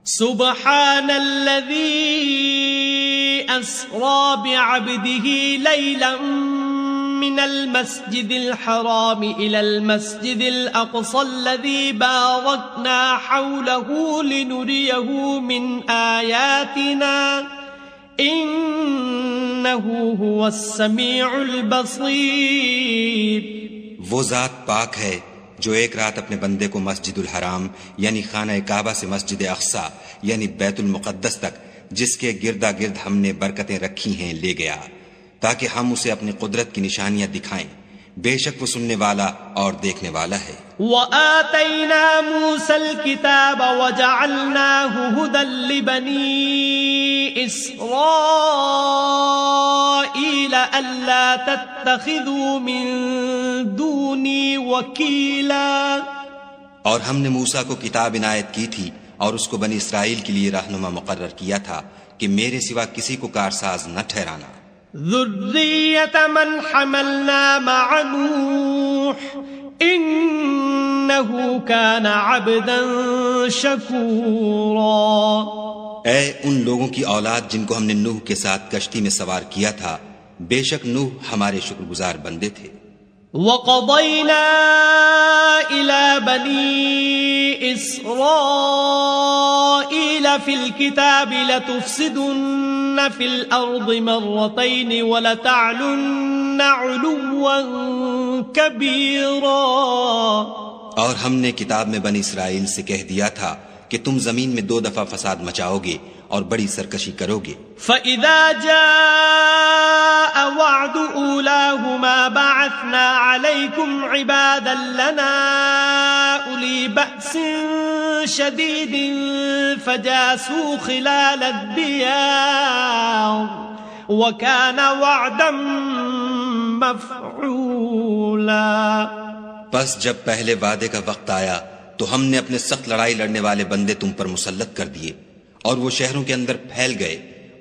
سبحان الذي أسرى بعبده ليلا من المسجد الحرام إلى المسجد الأقصى الذي باركنا حوله لنريه من آياتنا إنه هو السميع البصير. وہ ذات پاک ہے جو ایک رات اپنے بندے کو مسجد الحرام یعنی خانہ کعبہ سے مسجد اقصی یعنی بیت المقدس تک جس کے گردا گرد ہم نے برکتیں رکھی ہیں لے گیا تاکہ ہم اسے اپنی قدرت کی نشانیاں دکھائیں. بے شک وہ سننے والا اور دیکھنے والا ہے. وَآتَيْنَا مُوسَى الْكِتَابَ وَجَعَلْنَاهُ هُدًى لِبَنِي إِسْرَائِيلَ أَلَّا تَتَّخِذُوا مِن دُونِي وَكِيلًا. اور ہم نے موسیٰ کو کتاب عنایت کی تھی اور اس کو بنی اسرائیل کے لیے رہنما مقرر کیا تھا کہ میرے سوا کسی کو کارساز نہ ٹھہرانا. ذُرِّيَّةَ مَنْ حَمَلْنَا مَعَ نُوحٍ إِنَّهُ كَانَ عَبْدًا شَكُورًا. اے ان لوگوں کی اولاد جن کو ہم نے نوح کے ساتھ کشتی میں سوار کیا تھا، بے شک نوح ہمارے شکر گزار بندے تھے. وَقَضَيْنَا إِلَى بَنِي إِسْرَائِيلَ فِي الْكِتَابِ لَتُفْسِدُنَّ فِي الْأَرْضِ مَرَّتَيْنِ وَلَتَعْلُنَّ عُلُوًّا كَبِيرًا. اور ہم نے کتاب میں بنی اسرائیل سے کہہ دیا تھا کہ تم زمین میں 2 دفعہ فساد مچاؤ گے اور بڑی سرکشی کرو گے. فَإِذَا جَاءَ وَعْدُ أُولَاهُمَا بَعَثْنَا عَلَيْكُمْ عِبَادًا لَنَا أُولِي بَأْسٍ شَدِيدٍ فَجَاسُوا خِلَالَ الدِّيَارِ وَكَانَ وَعْدًا مَفْعُولًا. بس جب پہلے وعدے کا وقت آیا تو ہم نے اپنے سخت لڑائی لڑنے والے بندے تم پر مسلط کر دیے اور وہ شہروں کے اندر پھیل گئے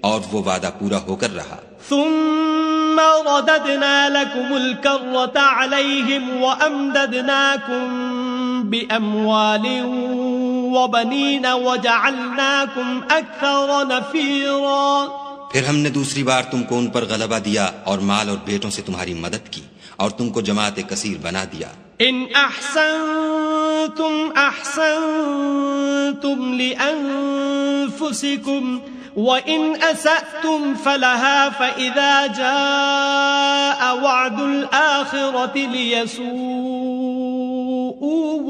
اور وہ وعدہ پورا ہو کر رہا. ثم رددنا لكم الكرة عليهم وأمددناكم بأموال وبنين وجعلناكم أكثر نفيرا. پھر ہم نے دوسری بار تم کو ان پر غلبہ دیا اور مال اور بیٹوں سے تمہاری مدد کی اور تم کو جماعت کثیر بنا دیا. ان احسنتم احسنتم لانفسكم وان اسأتم فلها فاذا جاء وعد الاخرة ليسوءوا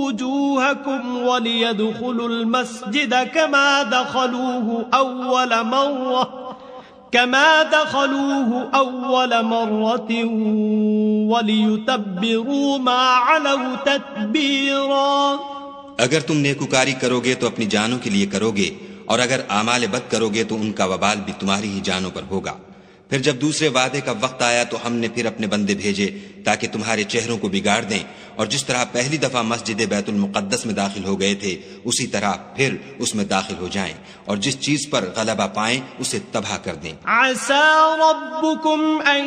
وجوهكم وليدخلوا المسجد كما دخلوه أول مرة وَلِيُتَبِّرُوا مَا عَلَوْا تَتْبِيرًا. اگر تم نیکوکاری کرو گے تو اپنی جانوں کے لیے کرو گے اور اگر اعمال بد کرو گے تو ان کا وبال بھی تمہاری ہی جانوں پر ہوگا. پھر جب دوسرے وعدے کا وقت آیا تو ہم نے پھر اپنے بندے بھیجے تاکہ تمہارے چہروں کو بگاڑ دیں اور جس طرح پہلی دفعہ مسجد بیت المقدس میں داخل ہو گئے تھے اسی طرح پھر اس میں داخل ہو جائیں اور جس چیز پر غلبہ پائیں اسے تباہ کر دیں. عسى ربكم ان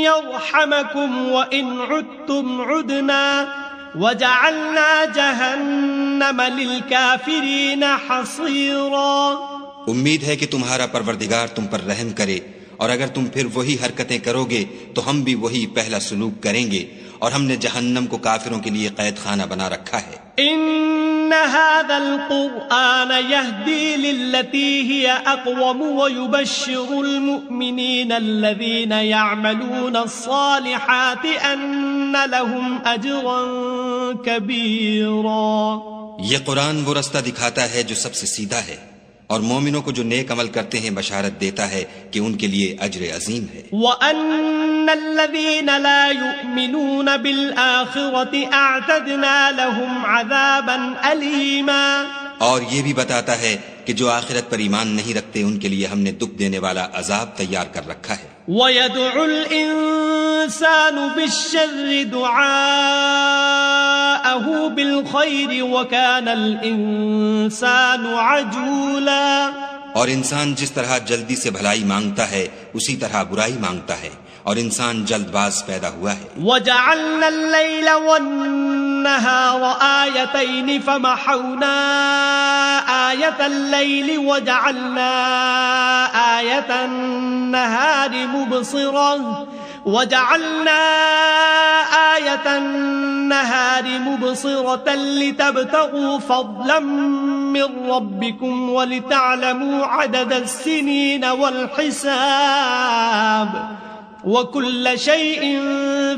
يرحمكم وان عدتم عدنا وجعلنا جهنم للكافرين حصيرا. امید ہے کہ تمہارا پروردگار تم پر رحم کرے اور اگر تم پھر وہی حرکتیں کرو گے تو ہم بھی وہی پہلا سلوک کریں گے اور ہم نے جہنم کو کافروں کے لیے قید خانہ بنا رکھا ہے. ان هذا القرآن يهدي للتي هي اقوم ويبشر المؤمنين الذين يعملون الصالحات ان لهم اجرا كبيرا. یہ قرآن وہ رستہ دکھاتا ہے جو سب سے سیدھا ہے اور مومنوں کو جو نیک عمل کرتے ہیں بشارت دیتا ہے کہ ان کے لیے اجر عظیم ہے. وَأَنَّ الَّذِينَ لَا يُؤْمِنُونَ بِالْآخِرَةِ أَعْتَدْنَا لَهُمْ عَذَابًا أَلِيمًا. اور یہ بھی بتاتا ہے کہ جو آخرت پر ایمان نہیں رکھتے ان کے لیے ہم نے دکھ دینے والا عذاب تیار کر رکھا ہے. وَيَدْعُ الْإِنسَانُ بِالشَّرِّ دُعَاءَهُ بِالْخَيْرِ وَكَانَ الْإِنسَانُ عَجُولًا. اور انسان جس طرح جلدی سے بھلائی مانگتا ہے اسی طرح برائی مانگتا ہے اور انسان جلد باز پیدا ہوا ہے. وَجَعَلْنَا اللَّيْلَ وَالنَّهَارَ النهار آيتين فمحونا آية الليل وجعلنا آية النهار مبصرة لتبتغوا فضلا من ربكم ولتعلموا عدد السنين والحساب وَكُلَّ شَيْءٍ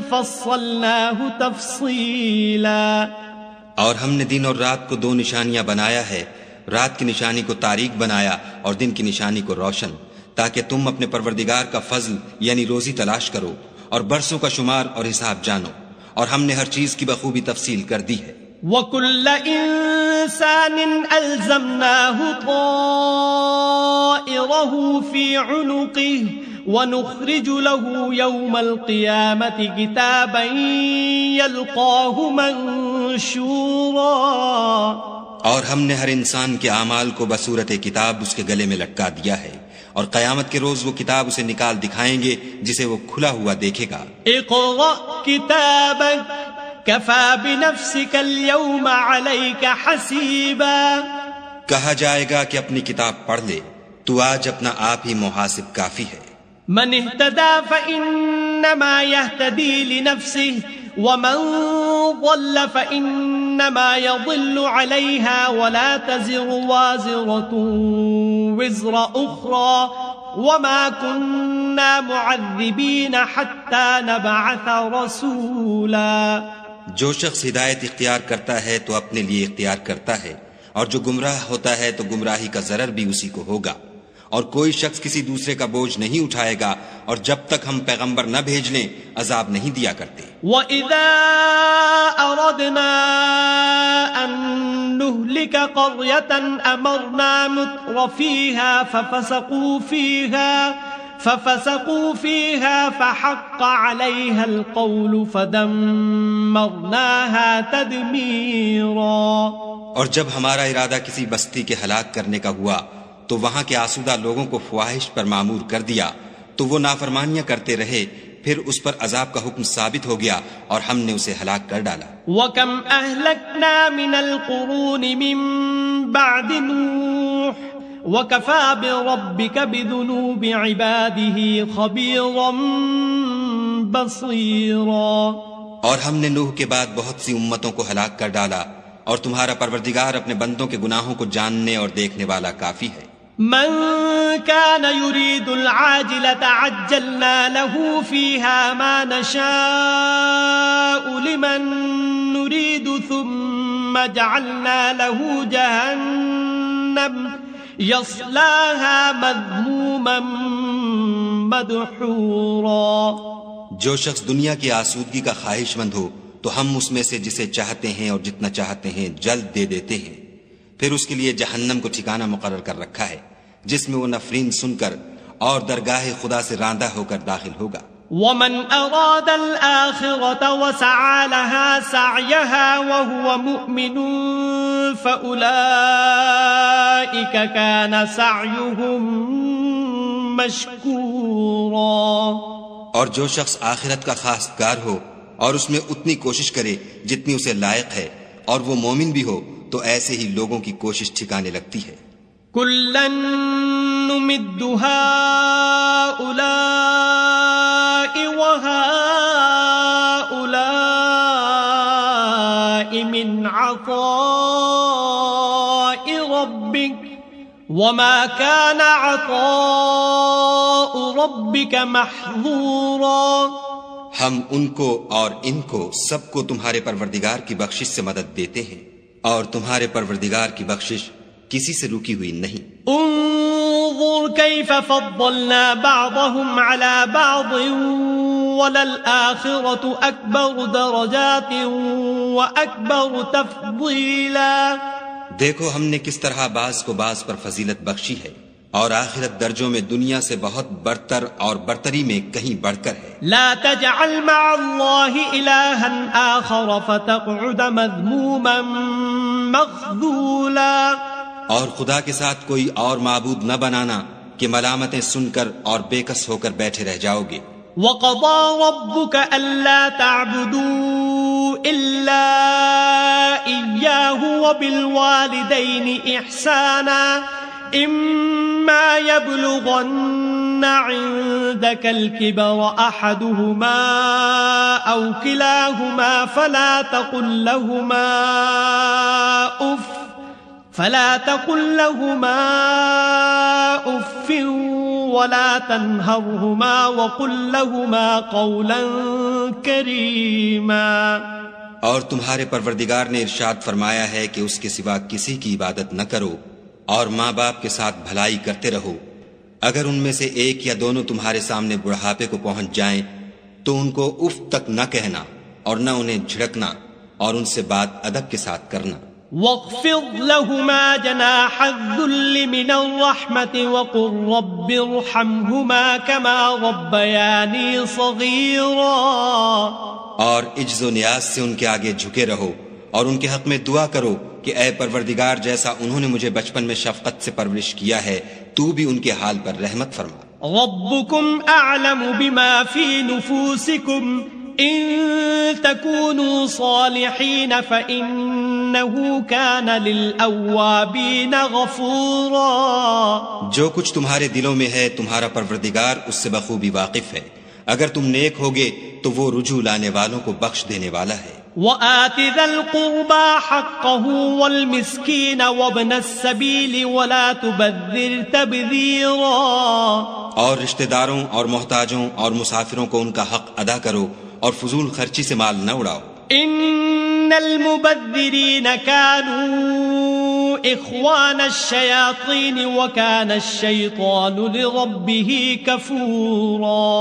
فَصَّلْنَاهُ تَفْصِيلًا. اور ہم نے دن اور رات کو دو نشانیاں بنایا ہے، رات کی نشانی کو تاریک بنایا اور دن کی نشانی کو روشن، تاکہ تم اپنے پروردگار کا فضل یعنی روزی تلاش کرو اور برسوں کا شمار اور حساب جانو، اور ہم نے ہر چیز کی بخوبی تفصیل کر دی ہے. وَكُلَّ إِنسَانٍ أَلْزَمْنَاهُ طَائِرَهُ فِي عُنُقِهِ وَنُخْرِجُ لَهُ يَوْمَ الْقِيَامَةِ كِتَابًا يَلْقَاهُ مَنشُورًا. اور ہم نے ہر انسان کے اعمال کو بصورت کتاب اس کے گلے میں لٹکا دیا ہے، اور قیامت کے روز وہ کتاب اسے نکال دکھائیں گے جسے وہ کھلا ہوا دیکھے گا. اقرأ كتابك كفى بنفسك اليوم عليك حسيبا. کہا جائے گا کہ اپنی کتاب پڑھ لے، تو آج اپنا آپ ہی محاسب کافی ہے. من اهتدى فإنما يهتدي لنفسه ومن ضل فإنما يضل عليها ولا تزر وازرة وزر أخرى وما كنا معذبين حتى نبعث رسولا. جو شخص ہدایت اختیار کرتا ہے تو اپنے لیے اختیار کرتا ہے، اور جو گمراہ ہوتا ہے تو گمراہی کا ضرر بھی اسی کو ہوگا، اور کوئی شخص کسی دوسرے کا بوجھ نہیں اٹھائے گا، اور جب تک ہم پیغمبر نہ بھیج لیں عذاب نہیں دیا کرتے. وَإِذَا أَرَدْنَا أَن نُهْلِكَ قَرْيَةً أَمَرْنَا مُتْرَ فِيهَا فَفَسَقُوا فِيهَا فَحَقَّ عَلَيْهَا الْقَوْلُ فَدَمَّرْنَاهَا تَدْمِيرًا. اور جب ہمارا ارادہ کسی بستی کے ہلاک کرنے کا ہوا تو وہاں کے آسودہ لوگوں کو فواہش پر معمور کر دیا، تو وہ نافرمانیاں کرتے رہے، پھر اس پر عذاب کا حکم ثابت ہو گیا اور ہم نے اسے ہلاک کر ڈالا. وَكَمْ أَهْلَكْنَا مِنَ الْقُرُونِ مِن بَعْدِ نُوحٍ وَكَفَى بِرَبِّكَ بِذُنُوبِ عِبَادِهِ خَبِيرًا بَصِيرًا. اور ہم نے نوح کے بعد بہت سی امتوں کو ہلاک کر ڈالا، اور تمہارا پروردگار اپنے بندوں کے گناہوں کو جاننے اور دیکھنے والا کافی ہے. من كان يريد العاجلة عجلنا له فيها ما نشاء لمن نريد ثم جعلنا له جهنم يصلاها مذموما مدحورا. جو شخص دنیا کی آسودگی کا خواہش مند ہو تو ہم اس میں سے جسے چاہتے ہیں اور جتنا چاہتے ہیں جلد دے دیتے ہیں، پھر اس کے لیے جہنم کو ٹھکانہ مقرر کر رکھا ہے جس میں وہ نفرین سن کر اور درگاہ خدا سے راندہ ہو کر داخل ہوگا. ومن اراد الآخرة وسعى لها سعيها وهو مؤمن فأولئك كان سعيهم مشكورا. اور جو شخص آخرت کا خواستگار ہو اور اس میں اتنی کوشش کرے جتنی اسے لائق ہے، اور وہ مومن بھی ہو، تو ایسے ہی لوگوں کی کوشش ٹھکانے لگتی ہے. كُلًّا نُمِدُّ هَؤُلَاءِ وَهَؤُلَاءِ مِنْ عَطَاءِ رَبِّكَ وَمَا كَانَ عَطَاءُ رَبِّكَ مَحْظُورًا. ہم ان کو اور ان کو سب کو تمہارے پروردگار کی بخشش سے مدد دیتے ہیں، اور تمہارے پروردگار کی بخشش کسی سے رکی ہوئی نہیں. انظر كيف فضلنا بعضهم على بعض وللآخرة أكبر درجات وأكبر تفضيلا. دیکھو ہم نے کس طرح بعض کو بعض پر فضیلت بخشی ہے، اور آخرت درجوں میں دنیا سے بہت برتر اور برتری میں کہیں بڑھ کر ہے. لا تجعل مع الله إلها آخر فتقعد مذموما مخذولا. اور خدا کے ساتھ کوئی اور معبود نہ بنانا کہ ملامتیں سن کر اور بے کس ہو کر بیٹھے رہ جاؤ گے. وقضى ربك ألا تعبدوا إلا إياه وبالوالدين إحسانا إما يبلغن عندك الكبر أحدهما أو كلاهما فلا تقل لهما أف ولا تنهرهما وقل لهما قولا كريما. اور تمہارے پروردگار نے ارشاد فرمایا ہے کہ اس کے سوا کسی کی عبادت نہ کرو اور ماں باپ کے ساتھ بھلائی کرتے رہو. اگر ان میں سے ایک یا دونوں تمہارے سامنے بڑھاپے کو پہنچ جائیں تو ان کو اف تک نہ کہنا اور نہ انہیں جھڑکنا اور ان سے بات ادب کے ساتھ کرنا. واخفض لهما جناح الذل من الرحمة وقل رب ارحمهما كما ربياني صغيرا. اور عجز و نیاز سے ان کے آگے جھکے رہو اور ان کے حق میں دعا کرو کہ اے پروردگار جیسا انہوں نے مجھے بچپن میں شفقت سے پرورش کیا ہے تو بھی ان کے حال پر رحمت فرما. ربكم أعلم بما في نفوسكم إن تكونوا صالحين فإنه كان للأوابين غفورا. جو کچھ تمہارے دلوں میں ہے تمہارا پروردگار اس سے بخوبی واقف ہے. اگر تم نیک ہوگے تو وہ رجوع لانے والوں کو بخش دینے والا ہے. وآت ذا القربى حقه والمسكين وابن السبيل ولا تبذر تبذيرا. اور رشتہ داروں اور محتاجوں اور مسافروں کو ان کا حق ادا کرو اور فضول خرچی سے مال نہ اڑاؤ. ان المبذرین كانوا اخوان الشیاطین وكان الشیطان لربه کفورا.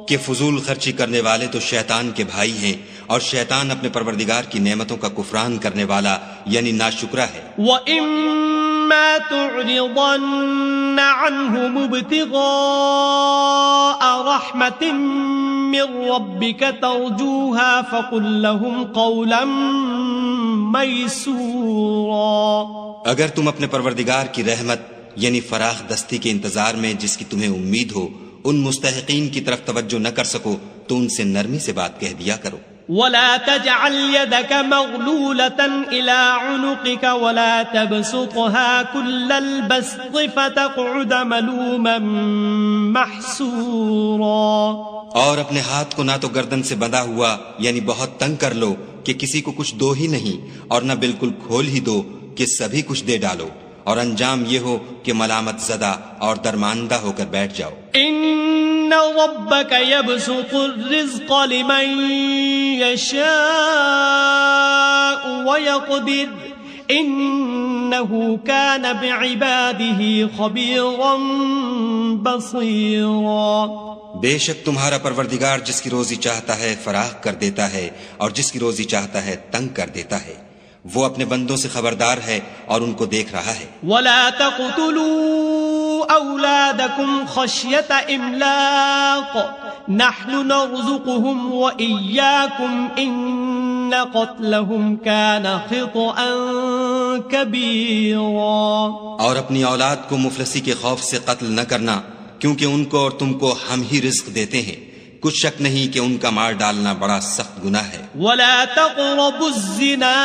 کہ فضول خرچی کرنے والے تو شیطان کے بھائی ہیں اور شیطان اپنے پروردگار کی نعمتوں کا کفران کرنے والا یعنی ناشکرا ہے. وَإِمَّا تُعْرِضَنَّ عَنْهُمُ ابْتِغَاءَ رَحْمَةٍ مِّن رَّبِّكَ تَرْجُوهَا فَقُل لَّهُمْ قَوْلًا مَّيْسُورًا. اگر تم اپنے پروردگار کی رحمت یعنی فراخ دستی کے انتظار میں جس کی تمہیں امید ہو ان مستحقین کی طرف توجہ نہ کر سکو تو ان سے نرمی سے بات کہہ دیا کرو. ولا تجعل يدك مغلولة إلى عنقك ولا تبسطها كل البسط فتقعد ملوما محسورا. اور اپنے ہاتھ کو نہ تو گردن سے بندھا ہوا یعنی بہت تنگ کر لو کہ کسی کو کچھ دو ہی نہیں اور نہ بالکل کھول ہی دو کہ سبھی کچھ دے ڈالو اور انجام یہ ہو کہ ملامت زدہ اور درماندہ ہو کر بیٹھ جاؤ. ان ربك يبسط الرزق لمن يشاء ويقدر انه كان بعباده خبيرا بصيرا. بے شک تمہارا پروردگار جس کی روزی چاہتا ہے فراخ کر دیتا ہے اور جس کی روزی چاہتا ہے تنگ کر دیتا ہے. وہ اپنے بندوں سے خبردار ہے اور ان کو دیکھ رہا ہے. ولا تقتلوا اولادكم خشية املاق نحن نرزقهم واياكم ان قتلهم كان خطأ كبيرا. اور اپنی اولاد کو مفلسی کے خوف سے قتل نہ کرنا کیونکہ ان کو اور تم کو ہم ہی رزق دیتے ہیں. کچھ شک نہیں کہ ان کا مار ڈالنا بڑا سخت گناہ ہے. ولا تقربوا الزنا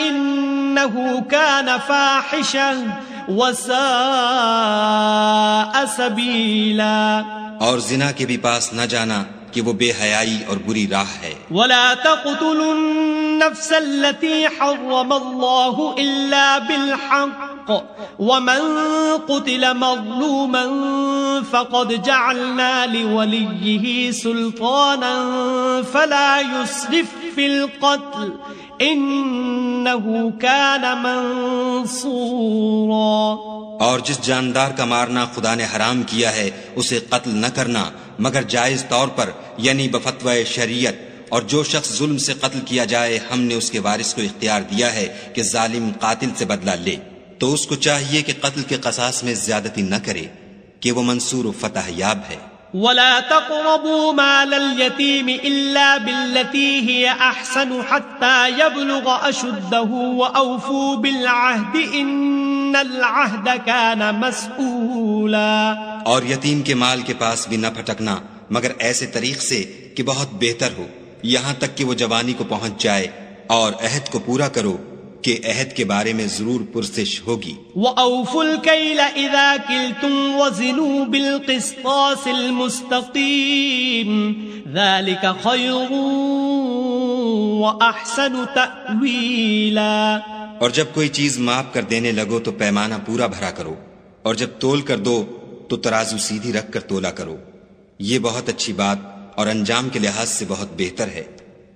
انه كان فاحشا وساء سبيلا. اور زنا کے بھی پاس نہ جانا کہ وہ بے حیائی اور بری راہ ہے. ولا تقتلوا النفس التي حرم الله الا بالحق ومن قتل مظلوما فقد جعلنا لوليه سلطانا فلا يسرف في القتل انه كان منصورا. اور جس جاندار کا مارنا خدا نے حرام کیا ہے اسے قتل نہ کرنا مگر جائز طور پر یعنی بفتوی شریعت. اور جو شخص ظلم سے قتل کیا جائے ہم نے اس کے وارث کو اختیار دیا ہے کہ ظالم قاتل سے بدلہ لے تو اس کو چاہیے کہ قتل کے قصاص میں زیادتی نہ کرے کہ وہ منصور و فتح یاب ہے. ولا تقربوا مال اليتيم الا بالتي هي احسن حتى يبلغ اشده واوفوا بالعهد ان العهد كان مسؤولا. اور یتیم کے مال کے پاس بھی نہ پھٹکنا مگر ایسے طریق سے کہ بہت بہتر ہو، یہاں تک کہ وہ جوانی کو پہنچ جائے، اور عہد کو پورا کرو کہ عہد کے بارے میں ضرور پرسش ہوگی۔ وَأَوْفُوا الْكَيْلَ إِذَا كِلْتُمْ وَزِنُوا بِالْقِسْطَاسِ الْمُسْتَقِيمِ ذَلِكَ خَيْرٌ وَأَحْسَنُ تَأْوِيلًا۔ اور جب کوئی چیز ماپ کر دینے لگو تو پیمانہ پورا بھرا کرو، اور جب تول کر دو تو ترازو سیدھی رکھ کر تولا کرو، یہ بہت اچھی بات اور انجام کے لحاظ سے بہت بہتر ہے۔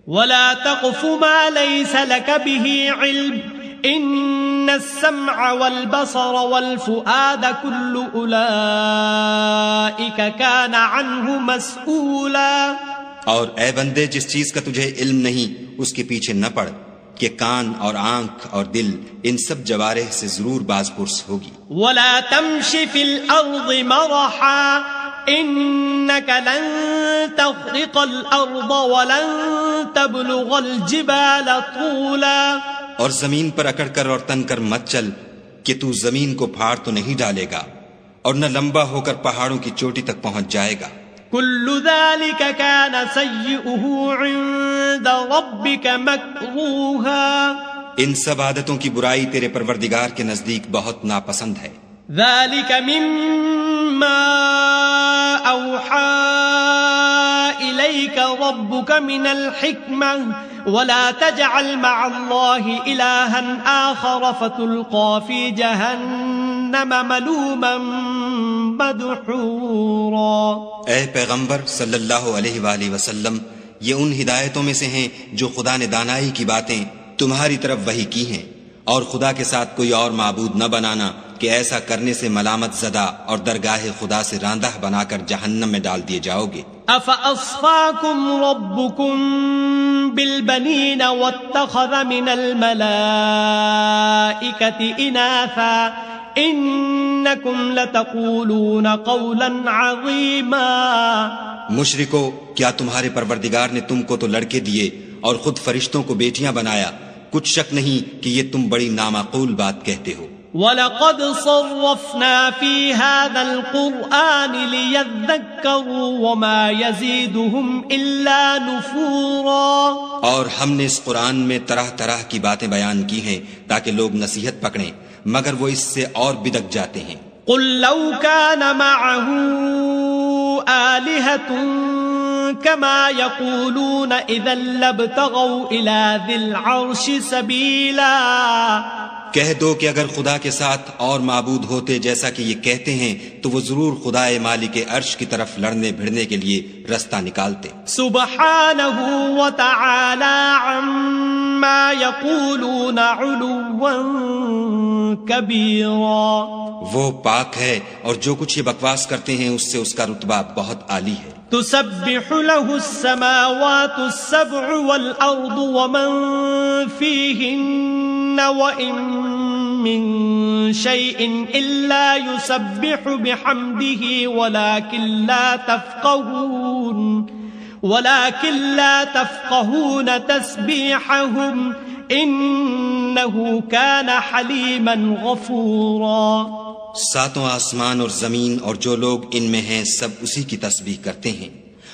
وَلَا تَقْفُ مَا لَيْسَ لَكَ بِهِ عِلْمٌ إِنَّ السَّمْعَ وَالْبَصَرَ وَالْفُؤَادَ كُلُّ أُولَئِكَ كَانَ عَنْهُ مَسْئُولًا۔ اور اے بندے، جس چیز کا تجھے علم نہیں اس کے پیچھے نہ پڑ کہ کان اور آنکھ اور دل ان سب جوارح سے ضرور باز پرس ہوگی۔ وَلَا تَمْشِ فِي الْأَرْضِ مَرَحًا إِنَّكَ لَن تَخْرِقَ الْأَرْضَ وَلَن تَبْلُغَ الْجِبَالَ طُولًا۔ اور زمین پر اکڑ کر اور تن کر مت چل کہ تو زمین کو پھاڑ تو نہیں ڈالے گا اور نہ لمبا ہو کر پہاڑوں کی چوٹی تک پہنچ جائے گا۔ كُلُّ ذَلِكَ كَانَ سَيِّئُهُ عِندَ رَبِّكَ مَكْرُوهًا۔ ان سب عادتوں کی برائی تیرے پروردگار کے نزدیک بہت ناپسند ہے۔ ذَلِكَ مِمَّا أَوْحَى إِلَيْكَ رَبُّكَ مِنَ الْحِكْمَةِ وَلَا تَجْعَلْ مَعَ اللَّهِ إِلَٰهًا آخَرَ فَتُلْقَىٰ فِي جَهَنَّمَ مَلُومًا مَدْحُورًا۔ اے پیغمبر صلی اللہ علیہ وآلہ وسلم، یہ ان ہدایتوں میں سے ہیں جو خدا نے دانائی کی باتیں تمہاری طرف وحی کی ہیں، اور خدا کے ساتھ کوئی اور معبود نہ بنانا کہ ایسا کرنے سے ملامت زدہ اور درگاہ خدا سے راندہ بنا کر جہنم میں ڈال دیے جاؤ گے۔ أَفَأَصْفَاكُمْ رَبُّكُمْ بِالْبَنِينَ وَاتَّخَذَ مِنَ الْمَلَائِكَةِ إِنَاثًا إِنَّكُمْ لَتَقُولُونَ قَوْلًا عَظِيمًا۔ مشرکو، کیا تمہارے پروردگار نے تم کو تو لڑکے دیے اور خود فرشتوں کو بیٹیاں بنایا؟ کچھ شک نہیں کہ یہ تم بڑی نامعقول بات کہتے ہو۔ وَلَقَدْ صَرَّفْنَا فِي هَذَا الْقُرْآنِ لِيَذَّكَّرُوا وَمَا يَزِيدُهُمْ إِلَّا نُفُورًا۔ اور ہم نے اس قرآن میں طرح طرح کی باتیں بیان کی ہیں تاکہ لوگ نصیحت پکڑیں، مگر وہ اس سے اور بدک جاتے ہیں۔ قُل لَّوْ كَانَ مَعَهُ آلِهَةٌ كَمَا يَقُولُونَ إِذًا لَّابْتَغَوْا إِلَىٰ ذِي الْعَرْشِ سَبِيلًا۔ کہہ دو کہ اگر خدا کے ساتھ اور معبود ہوتے جیسا کہ یہ کہتے ہیں تو وہ ضرور خدائے مالک عرش کی طرف لڑنے بھڑنے کے لیے رستہ نکالتے۔ سبحانہ وتعالی عما یقولون علوا کبیرا۔ وہ پاک ہے اور جو کچھ یہ بکواس کرتے ہیں اس سے اس کا رتبہ بہت عالی ہے۔ تسبح له السماوات السبع والأرض ومن فيهن وإن من شيء إلا يسبح بحمده ولكن لا تفقهون تسبيحهم إنه كان حليما غفورا۔ ساتوں آسمان اور زمین اور جو لوگ ان میں ہیں سب اسی کی تسبیح کرتے ہیں،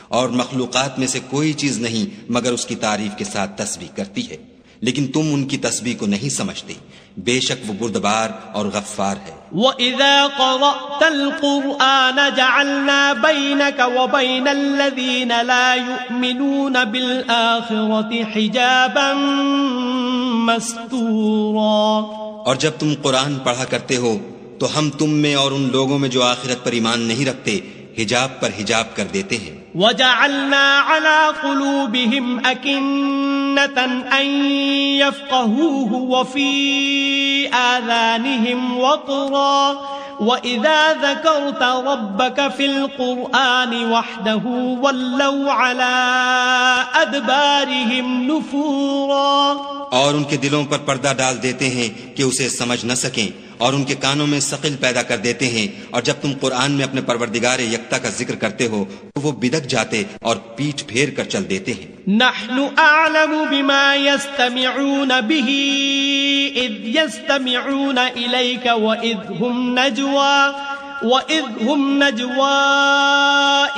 اور مخلوقات میں سے کوئی چیز نہیں مگر اس کی تعریف کے ساتھ تسبیح کرتی ہے، لیکن تم ان کی تسبیح کو نہیں سمجھتے، بے شک وہ بردبار اور غفار ہے۔ وَإِذَا قَرَأْتَ الْقُرْآنَ جَعَلْنَا بَيْنَكَ وَبَيْنَ الَّذِينَ لَا يُؤْمِنُونَ بِالْآخِرَةِ حِجَابًا مَسْتُورًا۔ اور جب تم قرآن پڑھا کرتے ہو تو ہم تم میں اور ان لوگوں میں جو آخرت پر ایمان نہیں رکھتے حجاب پر حجاب کر دیتے ہیں۔ وَجَعَلْنَا عَلَىٰ قُلُوبِهِمْ أَكِنَّةً أَن يَفْقَهُوهُ وَفِي آذَانِهِمْ وَقْرًا وَإِذَا ذَكَرْتَ رَبَّكَ فِي الْقُرْآنِ وَحْدَهُ وَلَّوْا عَلَىٰ أَدْبَارِهِمْ نُفُورًا۔ اور ان کے دلوں پر پردہ ڈال دیتے ہیں کہ اسے سمجھ نہ سکیں، اور ان کے کانوں میں ثقل پیدا کر دیتے ہیں، اور جب تم قرآن میں اپنے پروردگار یکتا کا ذکر کرتے ہو تو وہ بدک جاتے اور پیٹھ پھیر کر چل دیتے ہیں۔ نحن اعلم بما يستمعون به اذ يستمعون اليك واذ هم نجوى وَإِذْ هُمْ نَجْوَى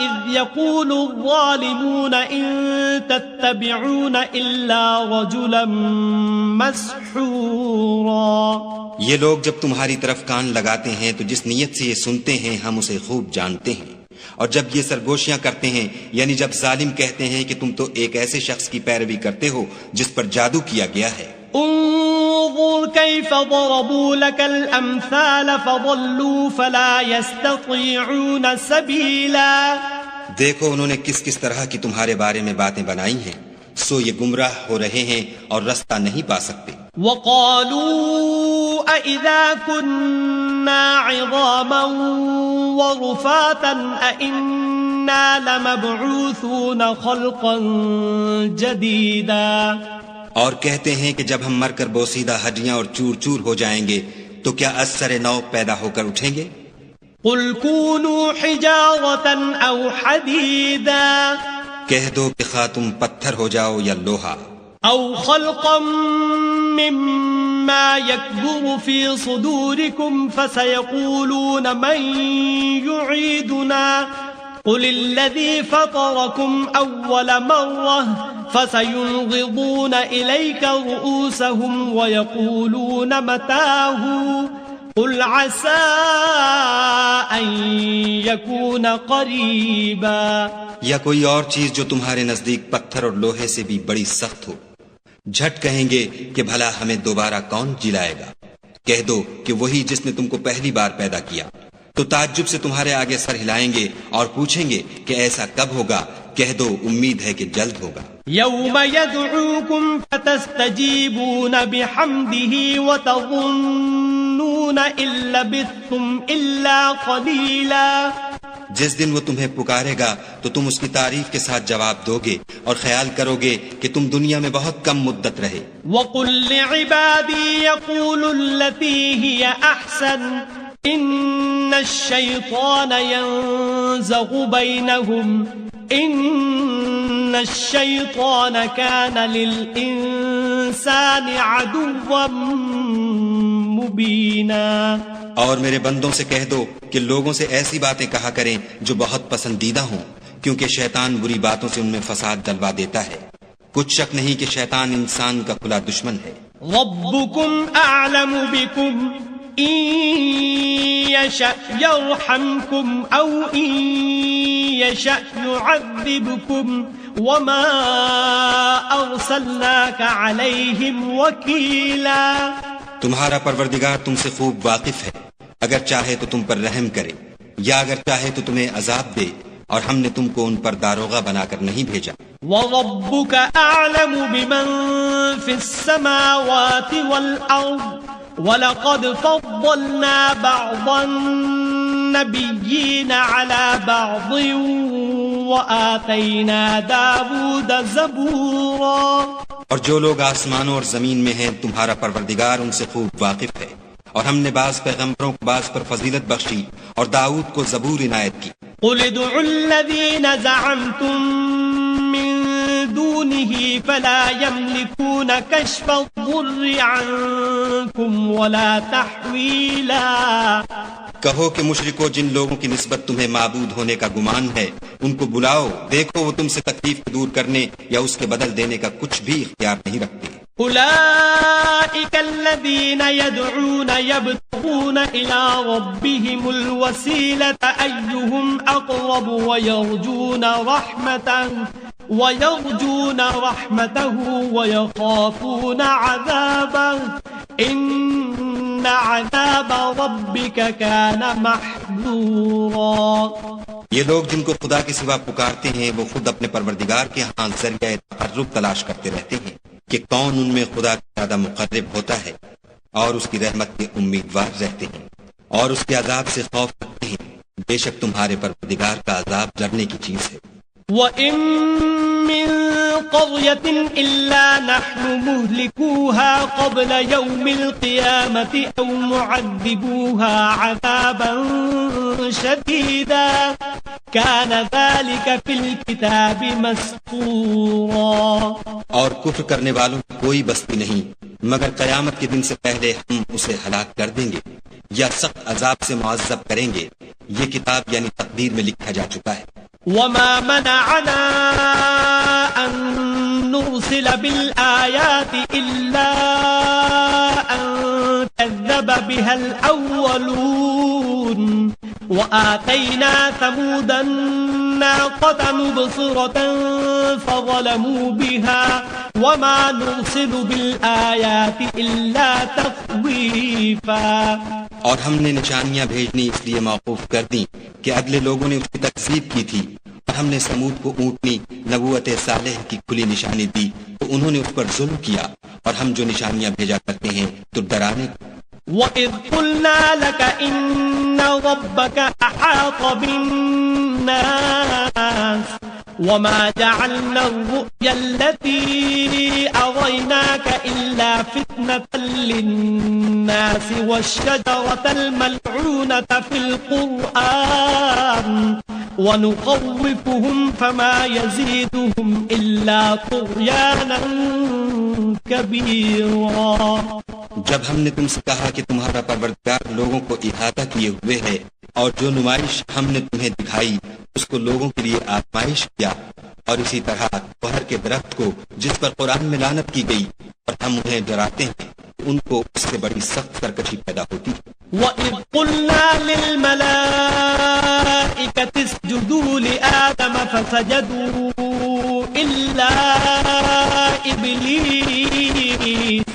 إِذْ يَقُولُ الظَّالِمُونَ إِن تَتَّبِعُونَ إِلَّا رَجُلًا مَسْحُورًا. یہ لوگ جب تمہاری طرف کان لگاتے ہیں تو جس نیت سے یہ سنتے ہیں ہم اسے خوب جانتے ہیں، اور جب یہ سرگوشیاں کرتے ہیں یعنی جب ظالم کہتے ہیں کہ تم تو ایک ایسے شخص کی پیروی کرتے ہو جس پر جادو کیا گیا ہے. انظر كيف ضربوا لك الأمثال فضلوا فلا يستطيعون سبيلا. دیکھو انہوں نے کس کس طرح کی تمہارے بارے میں باتیں بنائی ہیں، سو یہ گمراہ ہو رہے ہیں اور رستہ نہیں پا سکتے. وقالوا أإذا كنا عظاما ورفاتا أإنا لمبعوثون خلقا جديدا. اور کہتے ہیں کہ جب ہم مر کر بوسیدہ ہڈیاں اور چور چور ہو جائیں گے تو کیا از سر نو پیدا ہو کر اٹھیں گے؟ قل كونوا حجارة أو حديدا. کہہ دو کہ خواہ تم پتھر ہو جاؤ یا لوہا. أو خلقا مما يكبر في صدوركم فسيقولون من يعيدنا قل الذي فطركم أول مرة فسينغضون إليك رؤوسهم ويقولون متاه قل عسى أن يكون قريبا. یا کوئی اور چیز جو تمہارے نزدیک پتھر اور لوہے سے بھی بڑی سخت ہو. جھٹ کہیں گے کہ بھلا ہمیں دوبارہ کون جلائے گا؟ کہہ دو کہ وہی جس نے تم کو پہلی بار پیدا کیا. تو تعجب سے تمہارے آگے سر ہلائیں گے اور پوچھیں گے کہ ایسا کب ہوگا؟ کہہ دو امید ہے کہ جلد ہوگا. يوم يدعوكم فتستجيبون بحمده وتظنون إن لبثتم إلا قليلا. جس دن وہ تمہیں پکارے گا تو تم اس کی تعریف کے ساتھ جواب دو گے اور خیال کرو گے کہ تم دنیا میں بہت کم مدت رہے. وَقُلْ لِعِبَادِي يَقُولُوا الَّتِي هِيَ أَحْسَنُ إِنَّ الشَّيْطَانَ يَنزَغُ بَيْنَهُمْ إِنَّ الشَّيْطَانَ كَانَ لِلْإِنسَانِ عَدُوًّا مُبِينًا. اور میرے بندوں سے کہہ دو کہ لوگوں سے ایسی باتیں کہا کریں جو بہت پسندیدہ ہوں، کیونکہ شیطان بری باتوں سے ان میں فساد ڈلوا دیتا ہے. کچھ شک نہیں کہ شیطان انسان کا کھلا دشمن ہے. ربكم أعلم بكم إن يشأ يرحمكم أو إن يشأ يعذبكم وما أرسلناك عليهم وكيلا. تمہارا پروردگار تم سے خوب واقف ہے، اگر چاہے تو تم پر رحم کرے یا اگر چاہے تو تمہیں عذاب دے، اور ہم نے تم کو ان پر داروغہ بنا کر نہیں بھیجا. وَرَبُّكَ أَعْلَمُ بِمَن فِي السَّمَاوَاتِ وَالْأَرْضِ وَلَقَدْ فَضَّلْنَا بَعْضَ النَّبِيِّينَ عَلَى بَعْضٍ وَآتَيْنَا دَاوُودَ زَبُورًا. اور جو لوگ آسمانوں اور زمین میں ہیں تمہارا پروردگار ان سے خوب واقف ہے، اور ہم نے بعض پیغمبروں کو بعض پر فضیلت بخشی اور داؤد کو زبور عنایت کی. قل ادعوا الذين زعمتم من دونه فلا يملكون كشف الضر عنكم ولا تحويلا. کہو کہ مشرکو جن لوگوں کی نسبت تمہیں معبود ہونے کا گمان ہے ان کو بلاؤ، دیکھو وہ تم سے تکلیف دور کرنے یا اس کے بدل دینے کا کچھ بھی اختیار نہیں رکھتے. أولئك الذين يدعون يبتغون إلى ربهم الوسيلة أيهم أقرب ويرجون رحمته ويخافون عذابه إن عذاب ربك كان محذورا. یہ لوگ جن کو خدا کے سوا پکارتے ہیں وہ خود اپنے پروردگار کے ہاں ذریعہ تقرب تلاش کرتے رہتے ہیں کہ کون ان میں خدا کا زیادہ مقرب ہوتا ہے، اور اس کی رحمت کے امیدوار رہتے ہیں اور اس کے عذاب سے خوف رکھتے ہیں. بے شک تمہارے پروردگار کا عذاب ڈرنے کی چیز ہے. وَإِن مِّن قَرْيَةٍ إِلَّا نَحْنُ مُهْلِكُوهَا قَبْلَ يَوْمِ الْقِيَامَةِ أَوْ مُعَذِّبُوهَا عَذَابًا شَدِيدًا كَانَ ذَلِكَ فِي الْكِتَابِ مَسْطُورًا. اور کفر کرنے والوں کی کوئی بستی نہیں مگر قیامت کے دن سے پہلے ہم اسے ہلاک کر دیں گے یا سخت عذاب سے معذب کریں گے. یہ کتاب یعنی تقدیر میں لکھا جا چکا ہے. وما منعنا أن نرسل بالآيات إلا أن كذب بها الأولون وآتينا ثمود الناقة مبصرة فظلموا بها وما نرسل بالآيات إلا تخويفا. اور ہم نے نشانیاں بھیجنی اس لیے موقوف کر دیں کہ اگلے لوگوں نے اس کی تکذیب کی تھی، اور ہم نے سمود کو اونٹنی نبوت صالح کی کھلی نشانی دی تو انہوں نے اس پر ظلم کیا، اور ہم جو نشانیاں بھیجا کرتے ہیں تو ڈرانے کو. وَإِذْ قُلْنَا لَكَ إِنَّ رَبَّكَ أَحَاطَ بِالنَّاسِ وَمَا جَعَلْنَا الرُّؤْيَا الَّتِي أَرَيْنَاكَ إِلَّا فِتْنَةً لِلنَّاسِ وَالشَّجَرَةَ الْمَلْعُونَةَ فِي الْقُرْآنِ وَنُخَوِّفُهُمْ فَمَا يَزِيدُهُمْ إِلَّا طُغْيَانًا كَبِيرًا. جب ہم نے تم سے کہا کہ تمہارا پروردگار لوگوں کو احاطہ کیے ہوئے ہے، اور جو نمائش ہم نے تمہیں دکھائی اس کو لوگوں کے لیے آزمائش کیا، اور اسی طرح کوہر کے درخت کو جس پر قرآن میں لعنت کی گئی اور ہم انہیں ڈراتے ہیں، ان کو اس سے بڑی سخت سرکشی پیدا ہوتی. وَإِذْ قُلْنَا لِلْمَلَائِكَةِ اسْجُدُوا لِآدَمَ فَسَجَدُوا إِلَّا إِبْلِيسَ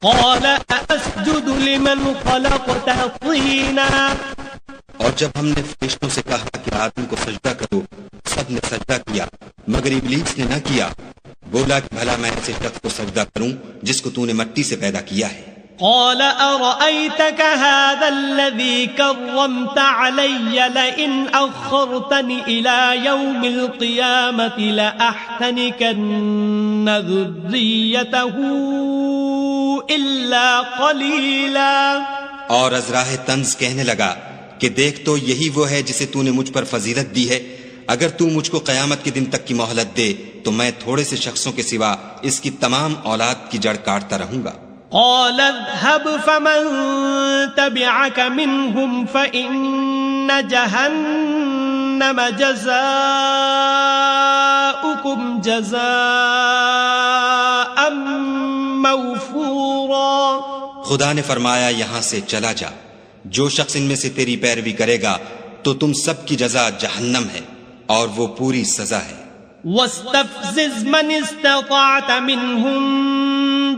قَالَ أَأَسْجُدُ لِمَنْ خَلَقْتَ طِينًا. اور جب ہم نے فرشتوں سے کہا کہ آدم کو سجدہ کرو، سب نے سجدہ کیا مگر ابلیس نے نہ کیا. بولا کہ بھلا میں ایسے شخص کو سجدہ کروں جس کو تو نے مٹی سے پیدا کیا ہے. قال أرأيتك هذا الذي كرمت علي لئن أخرتني إلى يوم القيامة لأحتنكن ذريته إلا قليلا. اور از راہ طنز کہنے لگا کہ دیکھ تو یہی وہ ہے جسے تو نے مجھ پر فضیلت دی ہے، اگر تو مجھ کو قیامت کے دن تک کی مہلت دے تو میں تھوڑے سے شخصوں کے سوا اس کی تمام اولاد کی جڑ کاٹتا رہوں گا. قال اذهب فمن تبعك منهم فإن جهنم جزاؤكم جزاء موفورا. خدا نے فرمایا یہاں سے چلا جا، جو شخص ان میں سے تیری پیروی کرے گا تو تم سب کی جزا جہنم ہے اور وہ پوری سزا ہے. واستفزز من استطعت منهم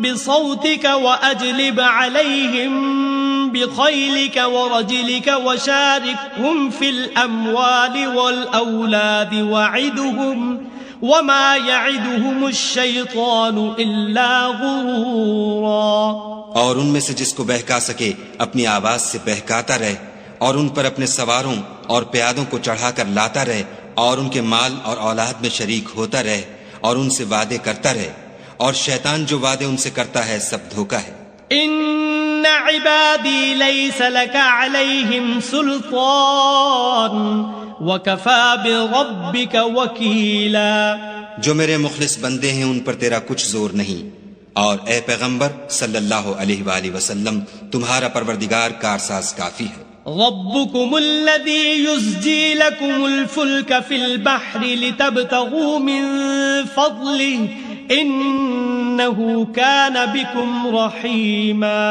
بصوتك وأجلب عليهم بخيلك ورجلك وشاركهم في الأموال والأولاد وعدهم وما يعدهم الشيطان إلا غرورا. اور ان میں سے جس کو بہکا سکے اپنی آواز سے بہکاتا رہے، اور ان پر اپنے سواروں اور پیادوں کو چڑھا کر لاتا رہے، اور ان کے مال اور اولاد میں شریک ہوتا رہے، اور ان سے وعدے کرتا رہے، اور شیطان جو وعدے ان سے کرتا ہے سب دھوکا ہے. ان عبادی لیس لک علیہم سلطان وکفا بربک وکیلا. جو میرے مخلص بندے ہیں ان پر تیرا کچھ زور نہیں، اور اے پیغمبر صلی اللہ علیہ وآلہ وسلم تمہارا پروردگار کارساز کافی ہے. ربكم الذي يزجي لكم الفلك في البحر لتبتغوا من فضله إنه كان بكم رحيما.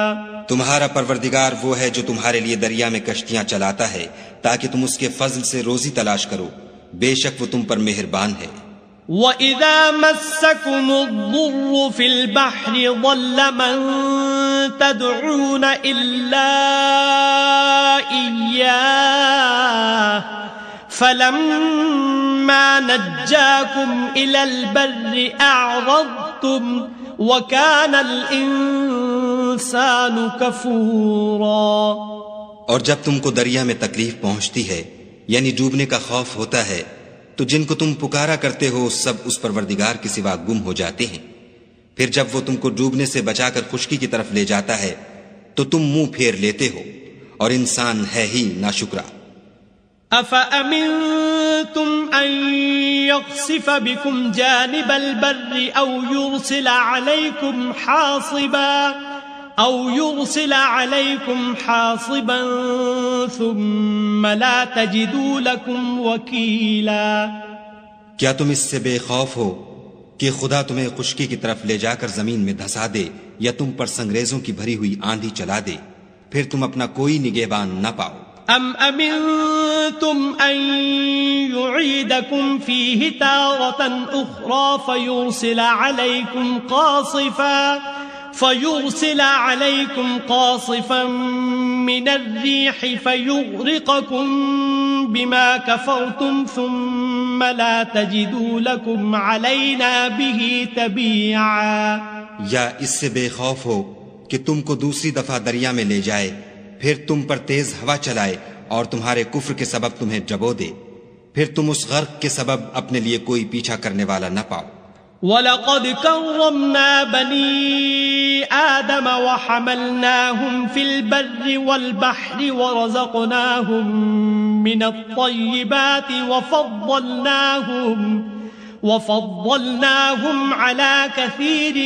تمہارا پروردگار وہ ہے جو تمہارے لیے دریا میں کشتیاں چلاتا ہے تاکہ تم اس کے فضل سے روزی تلاش کرو، بے شک وہ تم پر مہربان ہے. وَإِذَا مَسَّكُمُ الضُّرُّ فِي الْبَحْرِ ضَلَّ مَن تَدْعُونَ إِلَّا إِيَّاهُ فَلَمَّا نَجَّاكُمْ إِلَى الْبَرِّ أَعْرَضْتُمْ وَكَانَ الْإِنسَانُ كَفُورًا. اور جب تم کو دریا میں تکلیف پہنچتی ہے یعنی ڈوبنے کا خوف ہوتا ہے تو جن کو تم پکارا کرتے ہو سب اس پروردگار کے سوا گم ہو جاتے ہیں، پھر جب وہ تم کو ڈوبنے سے بچا کر خشکی کی طرف لے جاتا ہے تو تم منہ پھیر لیتے ہو، اور انسان ہے ہی ناشکرا. أَفَأَمِنْتُمْ أَنْ يَخْسِفَ بِكُمْ جَانِبَ الْبَرِّ أَوْ يُرْسِلَ عَلَيْكُمْ حَاصِبًا أو يرسل عليكم حاصبا ثم لا تجدوا لكم وكيلا. کیا تم اس سے بے خوف ہو کہ خدا تمہیں خشکی کی طرف لے جا کر زمین میں دھسا دے یا تم پر سنگریزوں کی بھری ہوئی آندھی چلا دے پھر تم اپنا کوئی نگہبان نہ پاؤ؟ ام امنتم ان يعيدكم فيه تارة اخرى فيرسل عليكم قاصفا من الريح فيغرقكم بما كفرتم ثم لا تجدوا لكم علينا به تبيعا. یا اس سے بے خوف ہو کہ تم کو دوسری دفعہ دریا میں لے جائے پھر تم پر تیز ہوا چلائے اور تمہارے کفر کے سبب تمہیں ڈبو دے پھر تم اس غرق کے سبب اپنے لیے کوئی پیچھا کرنے والا نہ پاؤ. وَلَقَدْ كَرَّمْنَا بَنِي آدَمَ وَحَمَلْنَاهُمْ فِي الْبَرِّ وَالْبَحْرِ وَرَزَقْنَاهُمْ مِنَ الطَّيِّبَاتِ وَفَضَّلْنَاهُمْ عَلَى كَثِيرٍ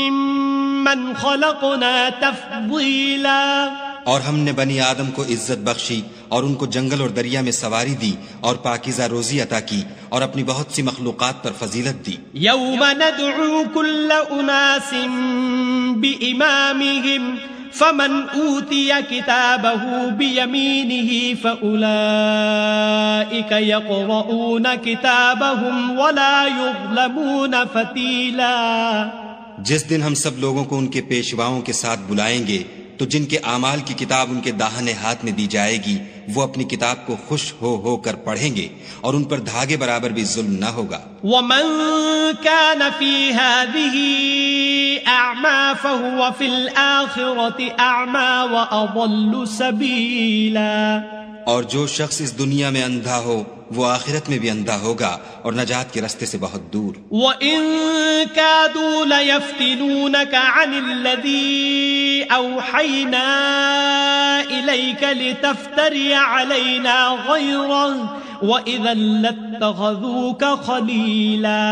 مِّمَّنْ خَلَقْنَا تَفْضِيلًا. اور ہم نے بنی آدم کو عزت بخشی اور ان کو جنگل اور دریا میں سواری دی اور پاکیزہ روزی عطا کی اور اپنی بہت سی مخلوقات پر فضیلت دی. یوم ندعو کل اناس بامامہم فمن اوتی کتابہ بیمینہ فاولئک یقرؤون کتابہم ولا یظلمون فتیلا. جس دن ہم سب لوگوں کو ان کے پیشواؤں کے ساتھ بلائیں گے تو جن کے اعمال کی کتاب ان کے داہنے ہاتھ میں دی جائے گی وہ اپنی کتاب کو خوش ہو کر پڑھیں گے اور ان پر دھاگے برابر بھی ظلم نہ ہوگا. وَمَن كَانَ فِي هَذِهِ أَعْمَى فَهُوَ فِي الْآخِرَةِ أَعْمَى وَأَضَلُّ سَبِيلًا. اور جو شخص اس دنیا میں اندھا ہو وہ آخرت میں بھی اندھا ہوگا اور نجات کے رستے سے بہت دور. وَإِن كَادُوا لَيَفْتِنُونَكَ عَنِ الَّذِي أَوْحَيْنَا إِلَيْكَ لِتَفْتَرِيَ عَلَيْنَا غَيْرَهُ وَإِذًا لَاتَّخَذُوكَ خَلِيلًا.